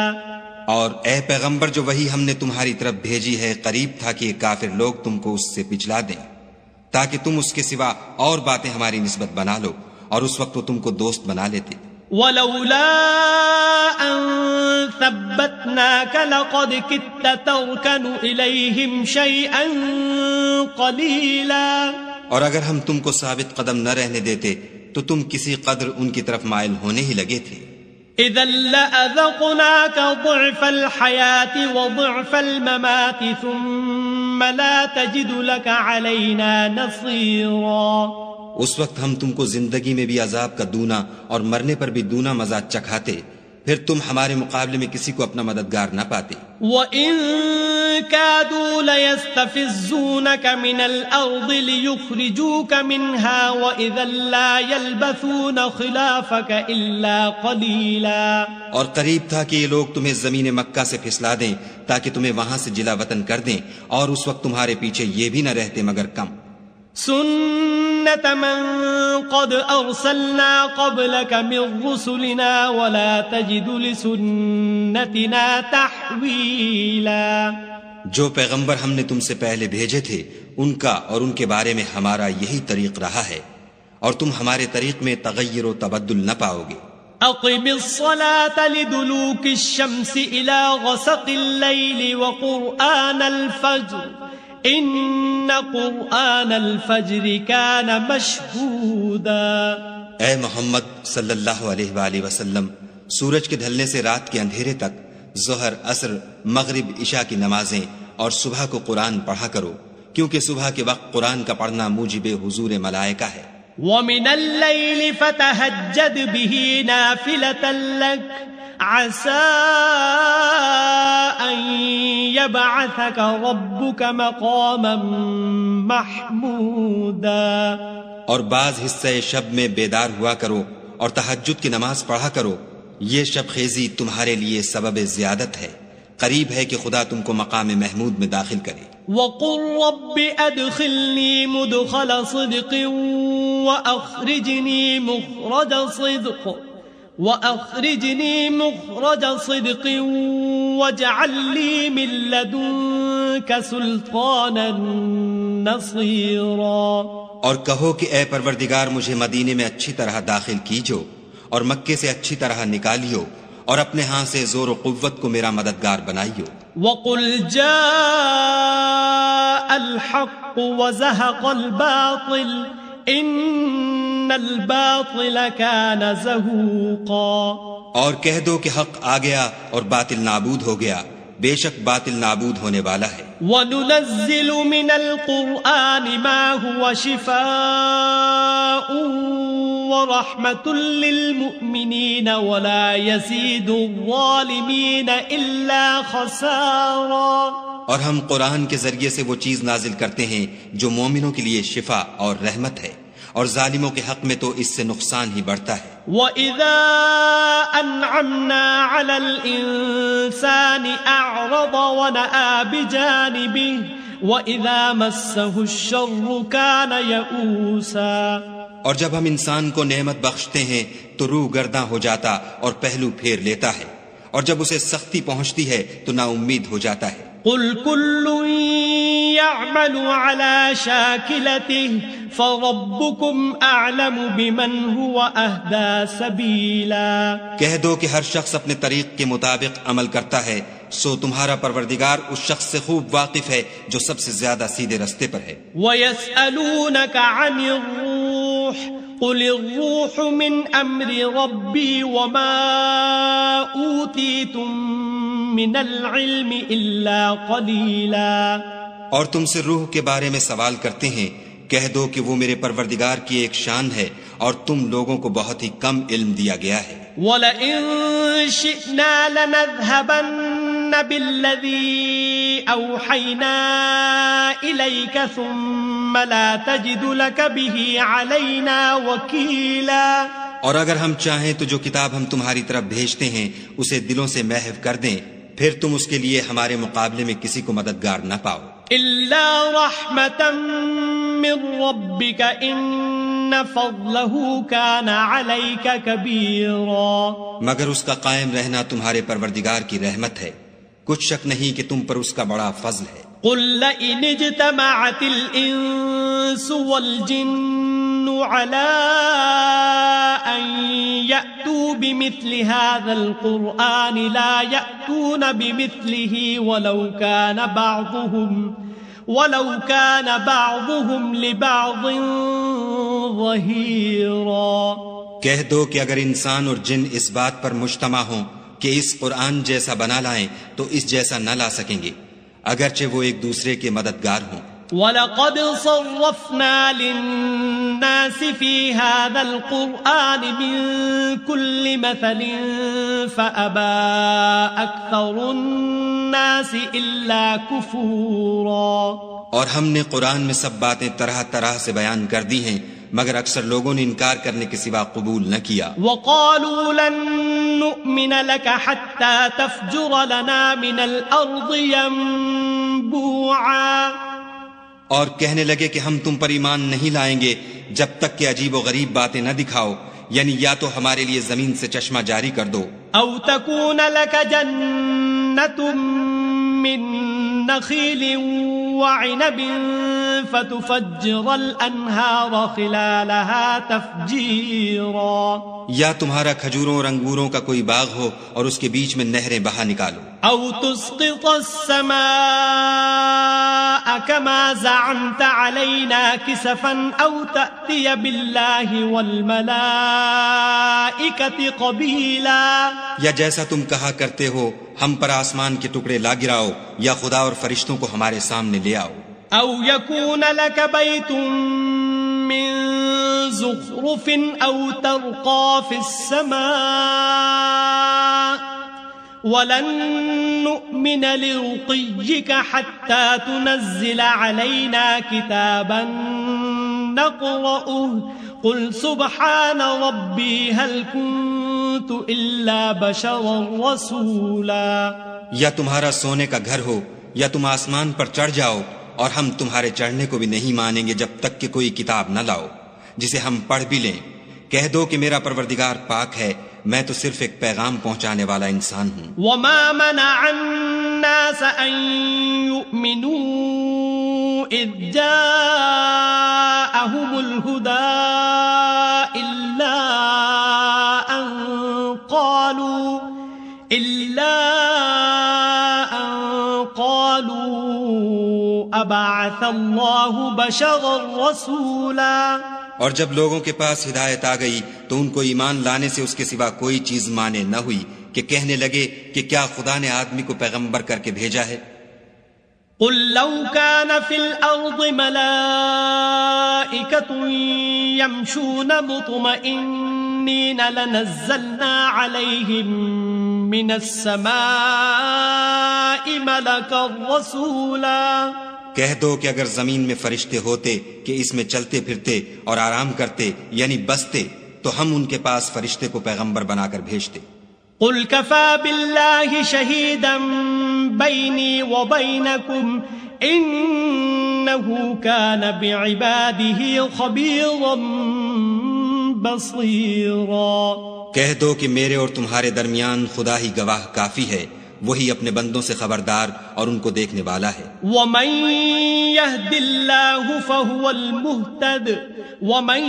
اور اے پیغمبر جو وحی ہم نے تمہاری طرف بھیجی ہے قریب تھا کہ یہ کافر لوگ تم کو اس سے پچھلا دیں تاکہ تم اس کے سوا اور باتیں ہماری نسبت بنا لو اور اس وقت وہ تم کو دوست بنا لیتے. وَلَوْلَا أَن ثَبَّتْنَاكَ لَقَدْ كِدتَّ تَرْكَنُ إِلَيْهِمْ شَيْئًا قَلِيلًا. اور اگر ہم تم کو ثابت قدم نہ رہنے دیتے تو تم کسی قدر ان کی طرف مائل ہونے ہی لگے تھے. إِذًا لَأَذَقْنَاكَ ضِعْفَ الْحَيَاةِ وَضِعْفَ الْمَمَاتِ ثُمَّ لَا تَجِدُ لَكَ عَلَيْنَا نَصِيرًا. اس وقت ہم تم کو زندگی میں بھی عذاب کا دونا اور مرنے پر بھی دونا مزہ چکھاتے پھر تم ہمارے مقابلے میں کسی کو اپنا مددگار نہ پاتے. وَإِن كَادُوا لَيَسْتَفِزُّونَكَ مِنَ الْأَرْضِ لِيُخْرِجُوكَ مِنْهَا وَإِذًا لَا يَلْبَثُونَ خِلَافَكَ إِلَّا قَلِيلًا. اور قریب تھا کہ یہ لوگ تمہیں زمین مکہ سے پھسلا دیں تاکہ تمہیں وہاں سے جلا وطن کر دیں اور اس وقت تمہارے پیچھے یہ بھی نہ رہتے مگر کم. سنت من قد ارسلنا قبلك من رسلنا ولا تجد لسنتنا تحویلا. جو پیغمبر ہم نے تم سے پہلے بھیجے تھے ان کا اور ان کے بارے میں ہمارا یہی طریق رہا ہے اور تم ہمارے طریق میں تغیر و تبدل نہ پاؤ گے. اقم الصلاة لدلوك الشمس الى غسق الليل وقرآن الفجر ان قرآن الفجر كان مشهودا. اے محمد صلی اللہ علیہ وآلہ وسلم سورج کے ڈھلنے سے رات کے اندھیرے تک ظہر عصر مغرب عشاء کی نمازیں اور صبح کو قرآن پڑھا کرو کیونکہ صبح کے وقت قرآن کا پڑھنا موجب حضور ملائکہ ہے. وَمِنَ اللَّيْلِ فَتَهَجَّدْ بِهِ نَافِلَةً لَكَ عَسَىٰ أَن يَبْعَثَكَ رَبُّكَ مَقَامًا مَحْمُودًا. اور بعض حصہ شب میں بیدار ہوا کرو اور تہجد کی نماز پڑھا کرو. یہ شب خیزی تمہارے لیے سبب زیادت ہے. قریب ہے کہ خدا تم کو مقام محمود میں داخل کرے. وَقُلْ رَبِّ أَدْخِلْنِي مُدْخَلَ صِدْقٍ وَأَخْرِجْنِي مُخْرَجَ صِدْقٍ واجعل لي من لدنك سلطانا نصيرا. اور کہو کہ اے پروردگار مجھے مدینے میں اچھی طرح داخل کیجو اور مکے سے اچھی طرح نکالیو اور اپنے ہاں سے زور و قوت کو میرا مددگار بنائیو. وقل جاء الحق وزهق الباطل ان الباطل كان زهوقا. اور کہہ دو کہ حق آ گیا اور باطل نابود ہو گیا، بے شک باطل نابود ہونے والا ہے. وَنُنَزِّلُ مِنَ الْقُرْآنِ مَا هُوَ شِفَاءٌ وَرَحْمَةٌ لِّلْمُؤْمِنِينَ وَلَا يَزِيدُ الظَّالِمِينَ إِلَّا خَسَارًا. اور ہم قرآن کے ذریعے سے وہ چیز نازل کرتے ہیں جو مومنوں کے لیے شفا اور رحمت ہے، اور ظالموں کے حق میں تو اس سے نقصان ہی بڑھتا ہے. وَإِذَا أَنْعَمْنَا عَلَى الْإِنسَانِ أَعْرَضَ وَنَأَىٰ بِجَانِبِهِ وَإِذَا مَسَّهُ الشَّرُّ كَانَ يَئُوسًا. اور جب ہم انسان کو نعمت بخشتے ہیں تو روح گرداں ہو جاتا اور پہلو پھیر لیتا ہے، اور جب اسے سختی پہنچتی ہے تو نا امید ہو جاتا ہے. قُلْ كُلٌّ يَعْمَلُ عَلَى شَاكِلَتِهِ فَرَبُّكُمْ أَعْلَمُ بِمَنْ هُوَ أَهْدَىٰ سَبِيلًا. کہہ دو کہ ہر شخص اپنے طریق کے مطابق عمل کرتا ہے، سو تمہارا پروردگار اس شخص سے خوب واقف ہے جو سب سے زیادہ سیدھے رستے پر ہے. وَيَسْأَلُونَكَ عَنِ الرُّوحِ قُلِ الرُّوحُ مِنْ أَمْرِ رَبِّي وَمَا أُوتِيتُم مِّنَ الْعِلْمِ إِلَّا قَلِيلًا. اور تم سے روح کے بارے میں سوال کرتے ہیں، کہہ دو کہ وہ میرے پروردگار کی ایک شان ہے اور تم لوگوں کو بہت ہی کم علم دیا گیا ہے. وَلَئِن شِئْنَا لَنَذْهَبَنَّ بِالَّذِي أَوْحَيْنَا إِلَيْكَ ثُمَّ لَا تَجِدُ لَكَ بِهِ عَلَيْنَا وَكِيلًا. اور اگر ہم چاہیں تو جو کتاب ہم تمہاری طرف بھیجتے ہیں اسے دلوں سے محو کر دیں، پھر تم اس کے لیے ہمارے مقابلے میں کسی کو مددگار نہ پاؤ. إِلَّا رَحْمَةً مِّن رَّبِّكَ إِنَّ فَضْلَهُ كَانَ عَلَيْكَ كَبِيرًا. مگر اس کا قائم رہنا تمہارے پروردگار کی رحمت ہے، کچھ شک نہیں کہ تم پر اس کا بڑا فضل ہے. قُل لَّئِنِ اجْتَمَعَتِ الْإِنسُ وَالْجِنُّ عَلَىٰ أَن يَأْتُوا بِمِثْلِ هَٰذَا الْقُرْآنِ لَا يَأْتُونَ بِمِثْلِهِ وَلَوْ كَانَ بَعْضُهُمْ لِبَعْضٍ ظَهِيرًا. کہہ دو کہ اگر انسان اور جن اس بات پر مجتمع ہوں کہ اس قرآن جیسا بنا لائیں تو اس جیسا نہ لا سکیں گے، اگرچہ وہ ایک دوسرے کے مددگار ہوں. وَلَقَدْ صَرَّفْنَا لِلنَّاسِ فِي هَٰذَا الْقُرْآنِ مِن كُلِّ مَثَلٍ فَأَبَىٰ أَكْثَرُ النَّاسِ إِلَّا كُفُورًا. اور ہم نے قرآن میں سب باتیں طرح طرح سے بیان کر دی ہیں، مگر اکثر لوگوں نے انکار کرنے کے سوا قبول نہ کیا. وَقَالُوا لَن نُّؤْمِنَ لَكَ حَتَّىٰ تَفْجُرَ لَنَا مِنَ الْأَرْضِ يَنبُوعًا. اور کہنے لگے کہ ہم تم پر ایمان نہیں لائیں گے جب تک کہ عجیب و غریب باتیں نہ دکھاؤ، یعنی یا تو ہمارے لیے زمین سے چشمہ جاری کر دو، أو تكون لك جنة من نخيل وعنب فتفجر الأنهار خلالها تفجيرا. یا تمہارا کھجوروں اور انگوروں کا کوئی باغ ہو اور اس کے بیچ میں نہریں بہا نکالو. أو تسقط السماء كما زعمت علينا كسفا أو تأتي بالله والملائكة قبيلا. یا جیسا تم کہا کرتے ہو ہم پر آسمان کے ٹکڑے لا گراؤ، یا خدا اور فرشتوں کو ہمارے سامنے لے آؤ. أو يكون لك بيت من زخرف أو ترقى في السماء ولن نؤمن لرقيك حتى تنزل علينا كتابا نقرأه قل سبحان ربي هل كنت إلا بشرا رسولا. یا تمہارا سونے کا گھر ہو یا تم آسمان پر چڑھ جاؤ، اور ہم تمہارے چڑھنے کو بھی نہیں مانیں گے جب تک کہ کوئی کتاب نہ لاؤ جسے ہم پڑھ بھی لیں. کہہ دو کہ میرا پروردگار پاک ہے، میں تو صرف ایک پیغام پہنچانے والا انسان ہوں. وما منع الناس ان يؤمنوا اذ جاءهم الهدى الا ان قالوا ابعث الله بشرا رسولا. اور جب لوگوں کے پاس ہدایت آ گئی تو ان کو ایمان لانے سے اس کے سوا کوئی چیز مانے نہ ہوئی کہ کہنے لگے کہ کیا خدا نے آدمی کو پیغمبر کر کے بھیجا ہے. قل لو كان في الأرض ملائكة يمشون مطمئنين لنزلنا عليهم من السماء ملكا رسولا. کہہ دو کہ اگر زمین میں فرشتے ہوتے کہ اس میں چلتے پھرتے اور آرام کرتے یعنی بستے تو ہم ان کے پاس فرشتے کو پیغمبر بنا کر بھیجتے. قل كفى بالله شهيدا بيني وبينكم إنه كان بعباده خبيرا بصيرا. کہہ دو کہ میرے اور تمہارے درمیان خدا ہی گواہ کافی ہے، وہی اپنے بندوں سے خبردار اور ان کو دیکھنے والا ہے. ومن يهد الله فهو المهتد ومن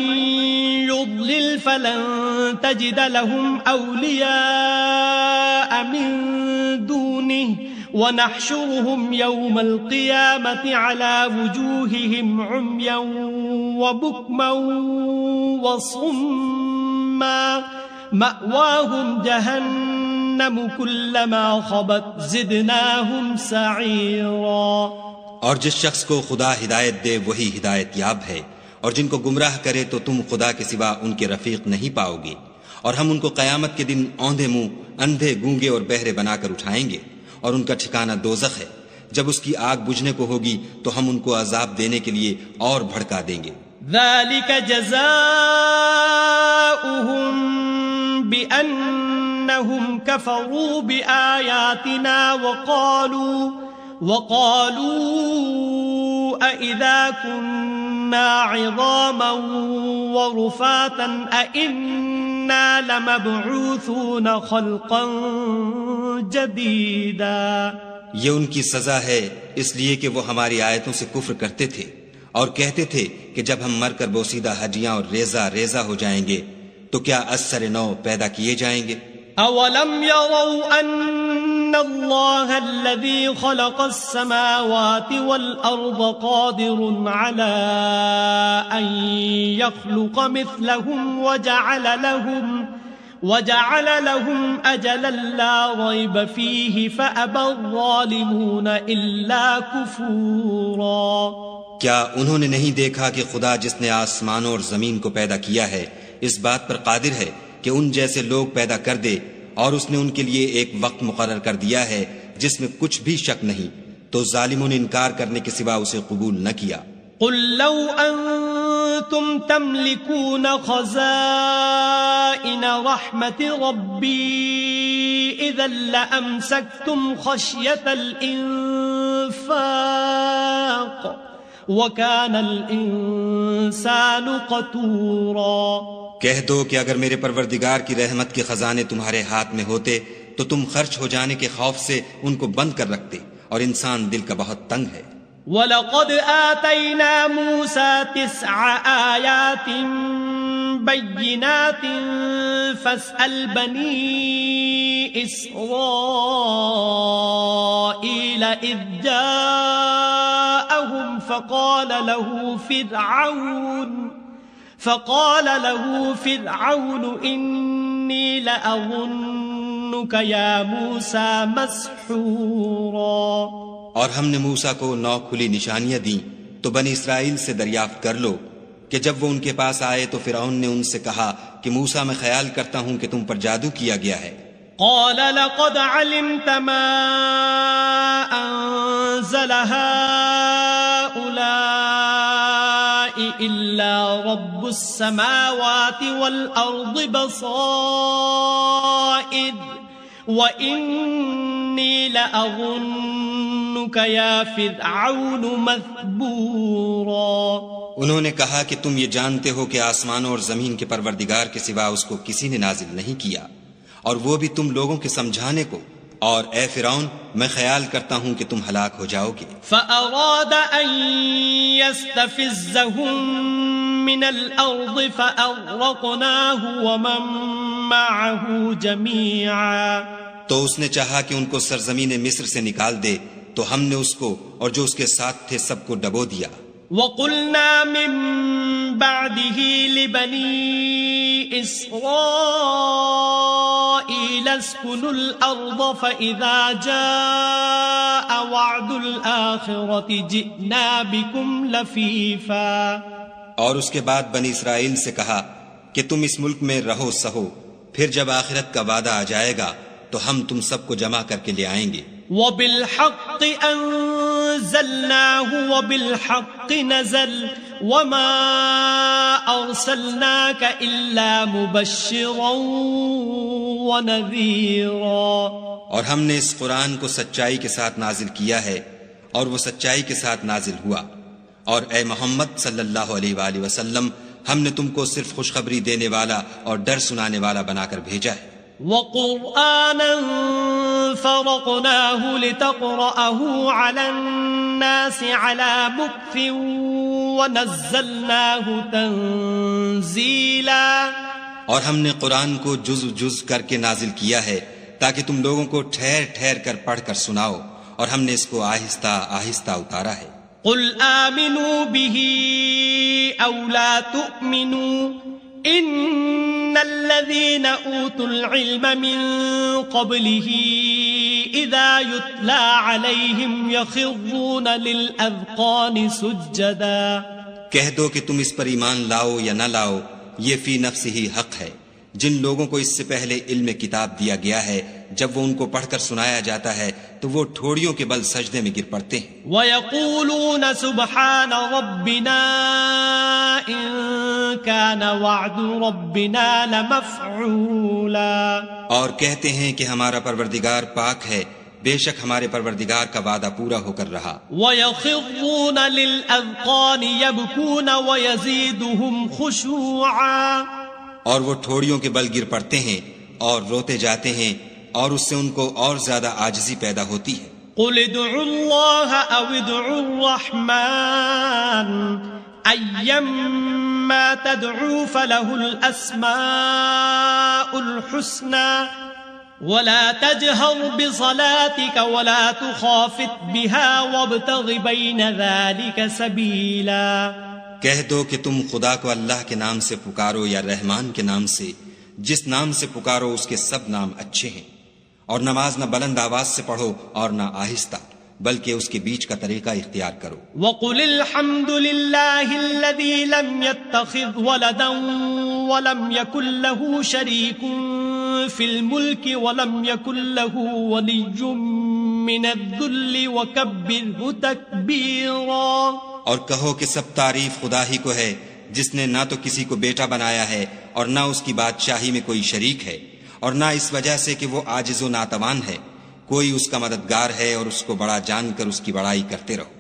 يضلل فلن تجد لهم أولياء من دونه ونحشرهم يوم القيامة على وجوههم عميا وبكما وصما مأواهم جهنم كلما خبت زدناهم سعيرا. اور جس شخص کو خدا ہدایت دے وہی ہدایت یاب ہے، اور جن کو گمراہ کرے تو تم خدا کے سوا ان کے رفیق نہیں پاؤ گے. اور ہم ان کو قیامت کے دن اوندھے منہ، اندھے، گونگے اور بہرے بنا کر اٹھائیں گے، اور ان کا ٹھکانہ دوزخ ہے. جب اس کی آگ بجھنے کو ہوگی تو ہم ان کو عذاب دینے کے لیے اور بھڑکا دیں گے. ذلك جزاؤهم بأنهم كفروا بآياتنا وقالوا أإذا كنا عظاما ورفاتا أإنا لمبعوثون خلقا جديدا. یہ ان کی سزا ہے اس لیے کہ وہ ہماری آیتوں سے کفر کرتے تھے اور کہتے تھے کہ جب ہم مر کر بوسیدہ ہڈیاں اور ریزہ ریزہ ہو جائیں گے تو کیا از سر نو پیدا کیے جائیں گے. اولم يروا ان الله الذي خلق السماوات والارض قادر على ان يخلق مثلهم وجعل لهم اجلا لا ريب فيه فابى الظالمون الا كفورا. کیا انہوں نے نہیں دیکھا کہ خدا جس نے آسمانوں اور زمین کو پیدا کیا ہے اس بات پر قادر ہے کہ ان جیسے لوگ پیدا کر دے، اور اس نے ان کے لیے ایک وقت مقرر کر دیا ہے جس میں کچھ بھی شک نہیں، تو ظالموں نے انکار کرنے کے سوا اسے قبول نہ کیا. قل لو انتم تملكون خزائن رحمت ربی اذا لامسکتم خشیة الانفاق وَكَانَ الْإِنسَانُ قَتُورًا. کہہ دو کہ اگر میرے پروردگار کی رحمت کے خزانے تمہارے ہاتھ میں ہوتے تو تم خرچ ہو جانے کے خوف سے ان کو بند کر رکھتے، اور انسان دل کا بہت تنگ ہے. وَلَقَدْ آتَيْنَا مُوسَى 9 آيَاتٍ بَيِّنَاتٍ فَاسْأَلْ بَنِي إِسْرَائِيلَ إِذْ جَاءَهُمْ فقال له فرعون إني لأظنك يا موسى مسحورا. اور ہم نے موسیٰ کو 9 کھلی نشانیاں دیں تو بنی اسرائیل سے دریافت کر لو کہ جب وہ ان کے پاس آئے تو فرعون نے ان سے کہا کہ موسیٰ میں خیال کرتا ہوں کہ تم پر جادو کیا گیا ہے. قال لقد علمت ما أنزل هؤلاء إلا رب السماوات والأرض بصائر وإني لأظنك يا فرعون مثبورا. انہوں نے کہا کہ تم یہ جانتے ہو کہ آسمانوں اور زمین کے پروردگار کے سوا اس کو کسی نے نازل نہیں کیا، اور وہ بھی تم لوگوں کے سمجھانے کو، اور اے فرعون میں خیال کرتا ہوں کہ تم ہلاک ہو جاؤ گے۔ فأراد أن يستفزهم من الأرض فأغرقناه ومن معه جميعا، تو اس نے چاہا کہ ان کو سرزمین مصر سے نکال دے، تو ہم نے اس کو اور جو اس کے ساتھ تھے سب کو ڈبو دیا۔ وقلنا من بعده لبني إسرائيل اسكنوا الأرض فإذا جاء وعد الآخرة جئنا بكم لفيفا، اور اس کے بعد بنی اسرائیل سے کہا کہ تم اس ملک میں رہو سہو، پھر جب آخرت کا وعدہ آ جائے گا تو ہم تم سب کو جمع کر کے لے آئیں گے۔ وبالحق أنزلناه وبالحق نزل وما أرسلناك إلا مبشرا ونذيرا، اور ہم نے اس قرآن کو سچائی کے ساتھ نازل کیا ہے اور وہ سچائی کے ساتھ نازل ہوا، اور اے محمد صلی اللہ علیہ وآلہ وسلم ہم نے تم کو صرف خوشخبری دینے والا اور ڈر سنانے والا بنا کر بھیجا ہے۔ وقرآنا فرقناه لتقرأه على الناس على مكث ونزلناه تنزيلا، اور ہم نے قرآن کو جز جز کر کے نازل کیا ہے تاکہ تم لوگوں کو ٹھہر ٹھہر کر پڑھ کر سناؤ، اور ہم نے اس کو آہستہ آہستہ اتارا ہے۔ قل آمنوا به أو لا تؤمنوا إن الذين أوتوا العلم من قبله إذا يتلى عليهم يخرون للأذقان سجدا، کہہ دو کہ تم اس پر ایمان لاؤ یا نہ لاؤ، یہ فی نفس ہی حق ہے۔ جن لوگوں کو اس سے پہلے علم کتاب دیا گیا ہے جب وہ ان کو پڑھ کر سنایا جاتا ہے تو وہ ٹھوڑیوں کے بل سجدے میں گر پڑتے ہیں۔ وَيَقُولُونَ سُبْحَانَ رَبِّنَا إِن كَانَ وَعْدُ رَبِّنَا لَمَفْعُولًا، اور کہتے ہیں کہ ہمارا پروردگار پاک ہے، بے شک ہمارے پروردگار کا وعدہ پورا ہو کر رہا۔ وَيَخِرُّونَ لِلْأَذْقَانِ يَبْكُونَ وَيَزِيدُهُمْ خُشُوعًا، اور وہ ٹھوڑیوں کے بل گر پڑتے ہیں اور روتے جاتے ہیں، اور اس سے ان کو اور زیادہ عاجزی پیدا ہوتی ہے۔ قُلِ ادْعُوا اللَّهَ أَوِ ادْعُوا الرَّحْمَنَ أَيَّمَّا تَدْعُوا فَلَهُ الْأَسْمَاءُ الْحُسْنَى وَلَا تَجْهَرْ بِصَلَاتِكَ وَلَا تُخَافِتْ بِهَا وَابْتَغِ بَيْنَ ذَلِكَ سَبِيلًا، کہہ دو کہ تم خدا کو اللہ کے نام سے پکارو یا رحمان کے نام سے، جس نام سے پکارو اس کے سب نام اچھے ہیں، اور نماز نہ بلند آواز سے پڑھو اور نہ آہستہ، بلکہ اس کے بیچ کا طریقہ اختیار کرو۔ وَقُلِ الْحَمْدُ لِلَّهِ الَّذِي لَمْ يَتَّخِذْ وَلَدًا وَلَمْ يَكُنْ لَهُ شَرِيكٌ فِي الْمُلْكِ وَلَمْ يَكُنْ لَهُ وَلِيٌّ مِّنَ الذُّلِّ وَكَبِّرْهُ تَكْبِيرًا، اور کہو کہ سب تعریف خدا ہی کو ہے جس نے نہ تو کسی کو بیٹا بنایا ہے اور نہ اس کی بادشاہی میں کوئی شریک ہے، اور نہ اس وجہ سے کہ وہ عاجز و ناتوان ہے، کوئی اس کا مددگار ہے، اور اس کو بڑا جان کر اس کی بڑائی کرتے رہو۔